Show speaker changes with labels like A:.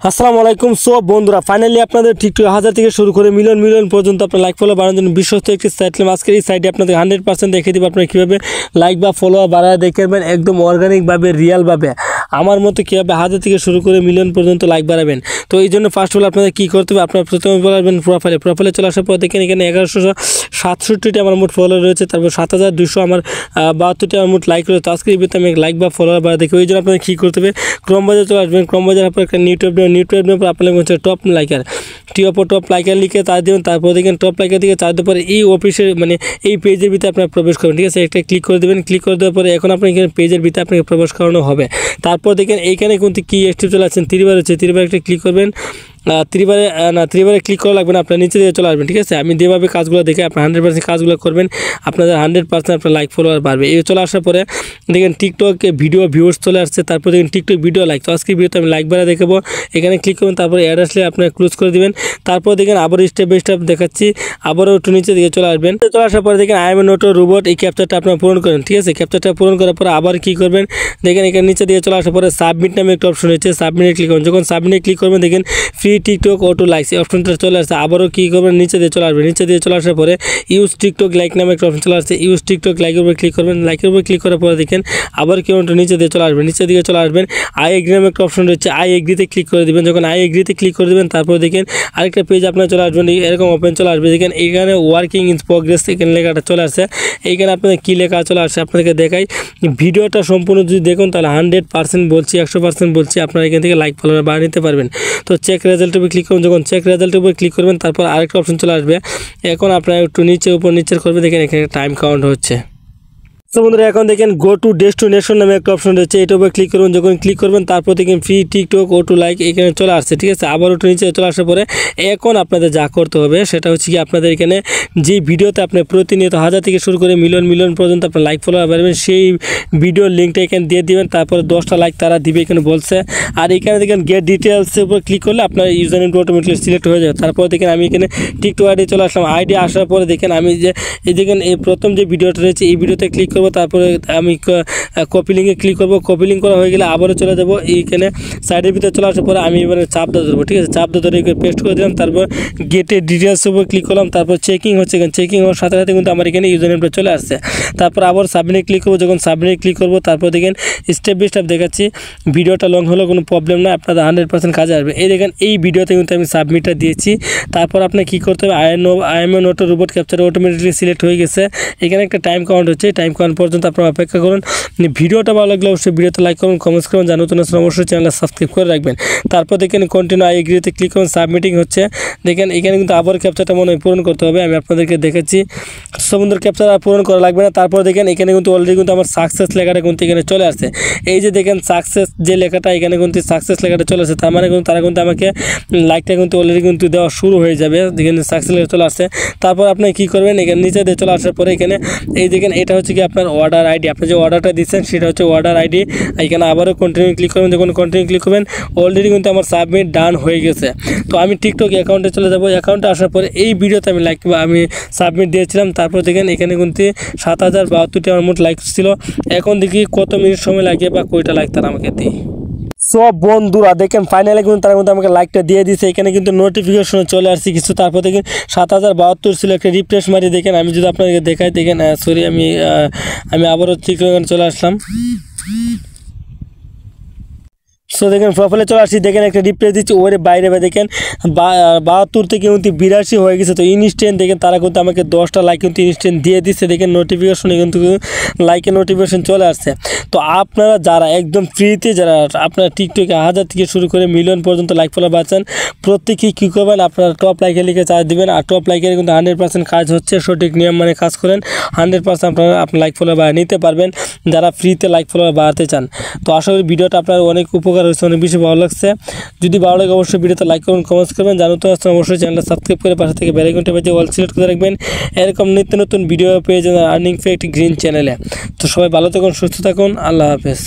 A: আসসালামু আলাইকুম। সব বন্ধুরা ফাইনালি আপনাদের টিকটক 1000 থেকে শুরু করে মিলিয়ন পর্যন্ত আপনার লাইক ফলো বাড়ানোর জন্য বিশ্বস্ত একটি সাইট নিলাম। আজকের এই সাইটে আপনাদের 100% দেখিয়ে দিব আপনারা কীভাবে লাইক বা ফলোয়ার বাড়ায় দেখাবেন একদম অর্গানিকভাবে রিয়ালভাবে আমার মতো কীভাবে 1000 থেকে শুরু করে মিলিয়ন পর্যন্ত লাইক বাড়াবেন। তো এই জন্য ফার্স্ট অফ অল আপনাদের কী করতে হবে, আপনারা প্রথমে বলে আসবেন প্রোফাইলে চলে আসার পর দেখেন এখানে 1167টি আমার মোট ফলোয়ার রয়েছে, তারপর 7200 আমার 72টি আমার মোট লাইক রয়েছে। আজকের এই ভিডিওতে আমি লাইক বা ফলোয়ার বাড়া দেখি। ওই জন্য আপনাদের কী করতে হবে, ক্রোম বাজার চলে আসবেন। ক্রোম বাজার পর একটা নিউটুব পর আপনার হচ্ছে টপ লাইকার লিখে তার দেবেন। তারপর দেখেন টপ লাইকার দিকে চার দেওয়ার পরে এই অফিসের মানে এই পেজের ভিতরে আপনারা প্রবেশ করবেন, ঠিক আছে। একটা ক্লিক করে দেবেন। ক্লিক করে দেওয়ার পরে এখন আপনার এখানে পেজের ভিতরে আপনাকে প্রবেশ করানো হবে। তারপর দেখেন এইখানে কিন্তু কি স্টেপ চলে আসছেন, 3 বার হচ্ছে, 3 বার একটা ক্লিক করবেন। 3 বারে ক্লিক করা লাগবে না, আপনার নিচে দিয়ে চলে আসবেন, ঠিক আছে। আমি যেভাবে কাজগুলো দেখে আপনার 100% কাজগুলো করবেন, আপনাদের 100% আপনার লাইক ফলোয়ার বাড়বে। এই চলে আসার পরে দেখেন টিকটক ভিডিও ভিউয়ার্স চলে আসছে। তারপর দেখেন টিকটক ভিডিও লাইক। তো আজকে ভিডিওতে আমি লাইক বাড়া দেখাবো। এখানে ক্লিক করবেন, তারপরে অ্যাড আসলে আপনার ক্লোজ করে দিবেন। তারপর দেখেন আবার স্টেপ বাই স্টেপ দেখাচ্ছি, আবারও একটু নিচে দিকে চলে আসবেন। চলে আসার পরে দেখেন I am not a robot, এই ক্যাপচারটা আপনার পূরণ করেন, ঠিক আছে। ক্যাপচারটা পূরণ করার পরে আবার কী করবেন, দেখেন এখানে নিচে দিয়ে চলে আসার পরে সাবমিট নামে একটা অপশন রয়েছে, সাবমিটে ক্লিক করবেন। যখন সাবমিটে ক্লিক করবেন দেখেন ফ্রি টিকটক অটো লাইকস এই অপশনটা চলে আসছে। আবারও কী করবেন, নিচে দিয়ে চলে আসবেন। নিচে দিয়ে চলে আসার পরে ইউজ টিকটক লাইক নামে একটা অপশন চলে আসছে, ইউজ টিকটক লাইকের উপরে ক্লিক করবেন। লাইকের উপরে ক্লিক করার পরে দেখেন আবার কেউ নিচে দিয়ে চলে আসবেন। নিচে দিকে চলে আসবেন, আই এগ্রি নামে একটা অপশন রয়েছে, আই এগ্রিতে ক্লিক করে দেবেন। যখন আই এগ্রিতে ক্লিক করে দেবেন তারপর দেখেন আরেকটা পেজ আপনার চলে আসবেন, এরকম ওপেন চলে আসবে। দেখেন এইখানে ওয়ার্কিং ইন প্রোগ্রেস এখানে লেখাটা চলে আসছে। এইখানে আপনাদের কী লেখা চলে আসছে আপনাদেরকে দেখাই। ভিডিওটা সম্পূর্ণ যদি দেখুন তাহলে 100% বলছি, 100% বলছি আপনারা এখান থেকে লাইক ফলোয়ার বাড়িয়ে নিতে পারবেন। তো চেক রেজাল্টের উপরে ক্লিক করুন। যখন চেক রেজাল্টের উপরে ক্লিক করবেন তারপর আরেকটা অপশন চলে আসবে। এখন আপনারা একটু নিচের করবে, দেখেন এখানে টাইম কাউন্ট হচ্ছে। তো বন্ধুরা এখন দেখেন গো টু ডেস্টিনেশন নামে একটা অপশন রয়েছে, এটার উপরে ক্লিক করবেন। যখন ক্লিক করবেন তারপর দেখেন ফ্রি টিকটক অটো লাইক এখানে চলে আসছে, ঠিক আছে। আবার ওটা নিচে চলে আসার পরে এখন আপনাদের যা করতে হবে সেটা হচ্ছে কি, আপনাদের এখানে যে ভিডিওতে আপনি প্রতিনিয়ত 1000 থেকে শুরু করে মিলিয়ন পর্যন্ত আপনার লাইক ফলোয়ার বাড়বেন, সেই ভিডিওর লিঙ্কটা এখানে দিয়ে দিবেন। তারপরে 10টা লাইক তারা দিবে এখানে বলছে। আর এখানে দেখেন গেট ডিটেলসের উপর ক্লিক করলে আপনার ইউজার নেম অটোমেটিক্যালি সিলেক্ট হয়ে যাবে। তারপর দেখেন আমি এখানে টিকটক আইডি চলে আসলাম। আইডি আসার পরে দেখেন আমি যে এই দেখেন এই প্রথম যে ভিডিওটা রয়েছে এই ভিডিওতে ক্লিক করবো। তারপরে আমি কপি লিঙ্কে ক্লিক করবো। কপি লিঙ্ক করা হয়ে গেলে আবারও চলে যাবো এইখানে সাইডের ভিতরে চলে আসার পরে আমি এবারে চাপ ধরবো, ঠিক আছে। চাপ ধরে পেস্ট করে দিলাম। তারপর গেটের ডিটেলসের উপর ক্লিক করলাম। তারপর চেকিং হচ্ছে, চেকিং হওয়ার সাথে সাথে কিন্তু আমার এখানে ইউজার নেমটা চলে আসছে। তারপর আবার সাবমিটে ক্লিক করবো। যখন সাবমিটে ক্লিক করবো তারপর দেখেন স্টেপ বাই স্টেপ দেখাচ্ছি। ভিডিওটা লং হলেও কোনো প্রবলেম না, আপনাদের 100% কাজে আসবে। এই দেখেন এই ভিডিওতে কিন্তু আমি সাবমিটটা দিয়েছি। তারপর আপনি কী করতে হবে, I am not a robot capture automatically select হয়ে গেছে। এখানে একটা টাইম কাউন্ট হচ্ছে, টাইম কাউন্ট পর্যন্ত আপনারা অপেক্ষা করুন। ভিডিওটা ভালো লাগলে অবশ্যই ভিডিওতে লাইক করুন, কমেন্টস করুন, জানো নতুন অবশ্যই চ্যানেলটা সাবস্ক্রাইব করে রাখবেন। তারপর দেখেন কন্টিনিউ আই এগ্রিতে ক্লিক করুন। সাবমিটিং হচ্ছে, দেখেন এখানে কিন্তু আবার ক্যাপচারটা মনে হয় পূরণ করতে হবে। আমি আপনাদেরকে দেখাচ্ছি। সমুদ্রের ক্যাপচার আর পূরণ করা লাগবে না। তারপর দেখেন এখানে কিন্তু অলরেডি কিন্তু আমার সাকসেস লেখাটা কিন্তু এখানে চলে আসছে। এই যে দেখেন সাকসেস যে লেখাটা এখানে কিন্তু সাকসেস লেখাটা চলে আসছে, তার মানে কিন্তু তারা কিন্তু আমাকে লাইকটা কিন্তু অলরেডি কিন্তু দেওয়া শুরু হয়ে যাবে। দেখেন সাকসেস লেখা চলে আসছে। তারপর আপনি কী করবেন, এখানে নিচে দিয়ে চলে আসার পরে এখানে এই দেখেন এটা হচ্ছে কি আপনার অর্ডার আইডি, আপনি যে অর্ডারটা দিচ্ছেন সেটা হচ্ছে অর্ডার আইডি। এখানে আবারও কন্টিনিউ ক্লিক করবেন। যখন কন্টিনিউ ক্লিক করবেন অলরেডি কিন্তু আমার সাবমিট ডান হয়ে গেছে। তো আমি টিকটক অ্যাকাউন্টে চলে যাব। অ্যাকাউন্টে আসার পরে এই ভিডিওতে আমি লাইক আমি সাবমিট দিয়েছিলাম। তারপর দেখেন এখানে কিন্তু 7072টি আমার মোট লাইক ছিল। এখন দেখি কত মিনিট সময় লাগে বা কয়টা লাইক তারা আমাকে দিই। সব বন্ধুরা দেখেন ফাইনালি কিন্তু তারা কিন্তু আমাকে লাইকটা দিয়ে দিয়েছে। এখানে কিন্তু নোটিফিকেশন চলে আসছে কিছু। তারপর দেখেন 7072 ছিল, একটা রিফ্রেশ মারি দেখেন। আমি যদি আপনাদেরকে দেখাই দেখেন সরি আমি আবারও ঠিক চলে আসলাম। সো দেখেন প্রোফাইলে চলে আসছি, দেখেন একটা রিপ্লেস দিচ্ছি ওরে বাইরে দেখেন 72 থেকে কিন্তু 82 হয়ে গেছে। তো ইনস্ট্যান্ট দেখেন তারা কিন্তু আমাকে 10টা লাইক কিন্তু ইনস্ট্যান্ট দিয়ে দিচ্ছে। দেখেন নোটিফিকেশনে কিন্তু লাইকের নোটিফিকেশন চলে আসছে। তো আপনারা যারা একদম ফ্রিতে যারা আপনারা টিকটকে 1000 থেকে শুরু করে মিলিয়ন পর্যন্ত লাইক ফলো পাচ্ছেন, প্রত্যেকেই কী করবেন, আপনারা টপ লাইকে লিখে চার্জ দেবেন। আর টপ লাইকের কিন্তু 100% কাজ হচ্ছে, সঠিক নিয়ম মানে কাজ করেন 100% আপনারা আপনার লাইক ফলো বাড়িয়ে নিতে পারবেন যারা ফ্রিতে লাইক ফলো বাড়াতে চান। তো আশা করি ভিডিওটা আপনার অনেক উপকার হয়েছে, অনেক বেশি ভালো লাগছে। যদি ভালো লাগে অবশ্যই ভিডিওতে লাইক করুন, কমেন্টস করবেন, জানো তো অবশ্যই চ্যানেলটা সাবস্ক্রাইব করে পাশে থেকে বেল আইকনটা বাজিয়ে অল সিলেক্ট করে রাখবেন। এরকম নিত্য নতুন ভিডিও পেয়ে যাবেন আর্নিং ফ্যাক্ট গ্রিন চ্যানেলে। তো সবাই ভালো থাকুন, সুস্থ থাকুন, আল্লাহ হাফেজ।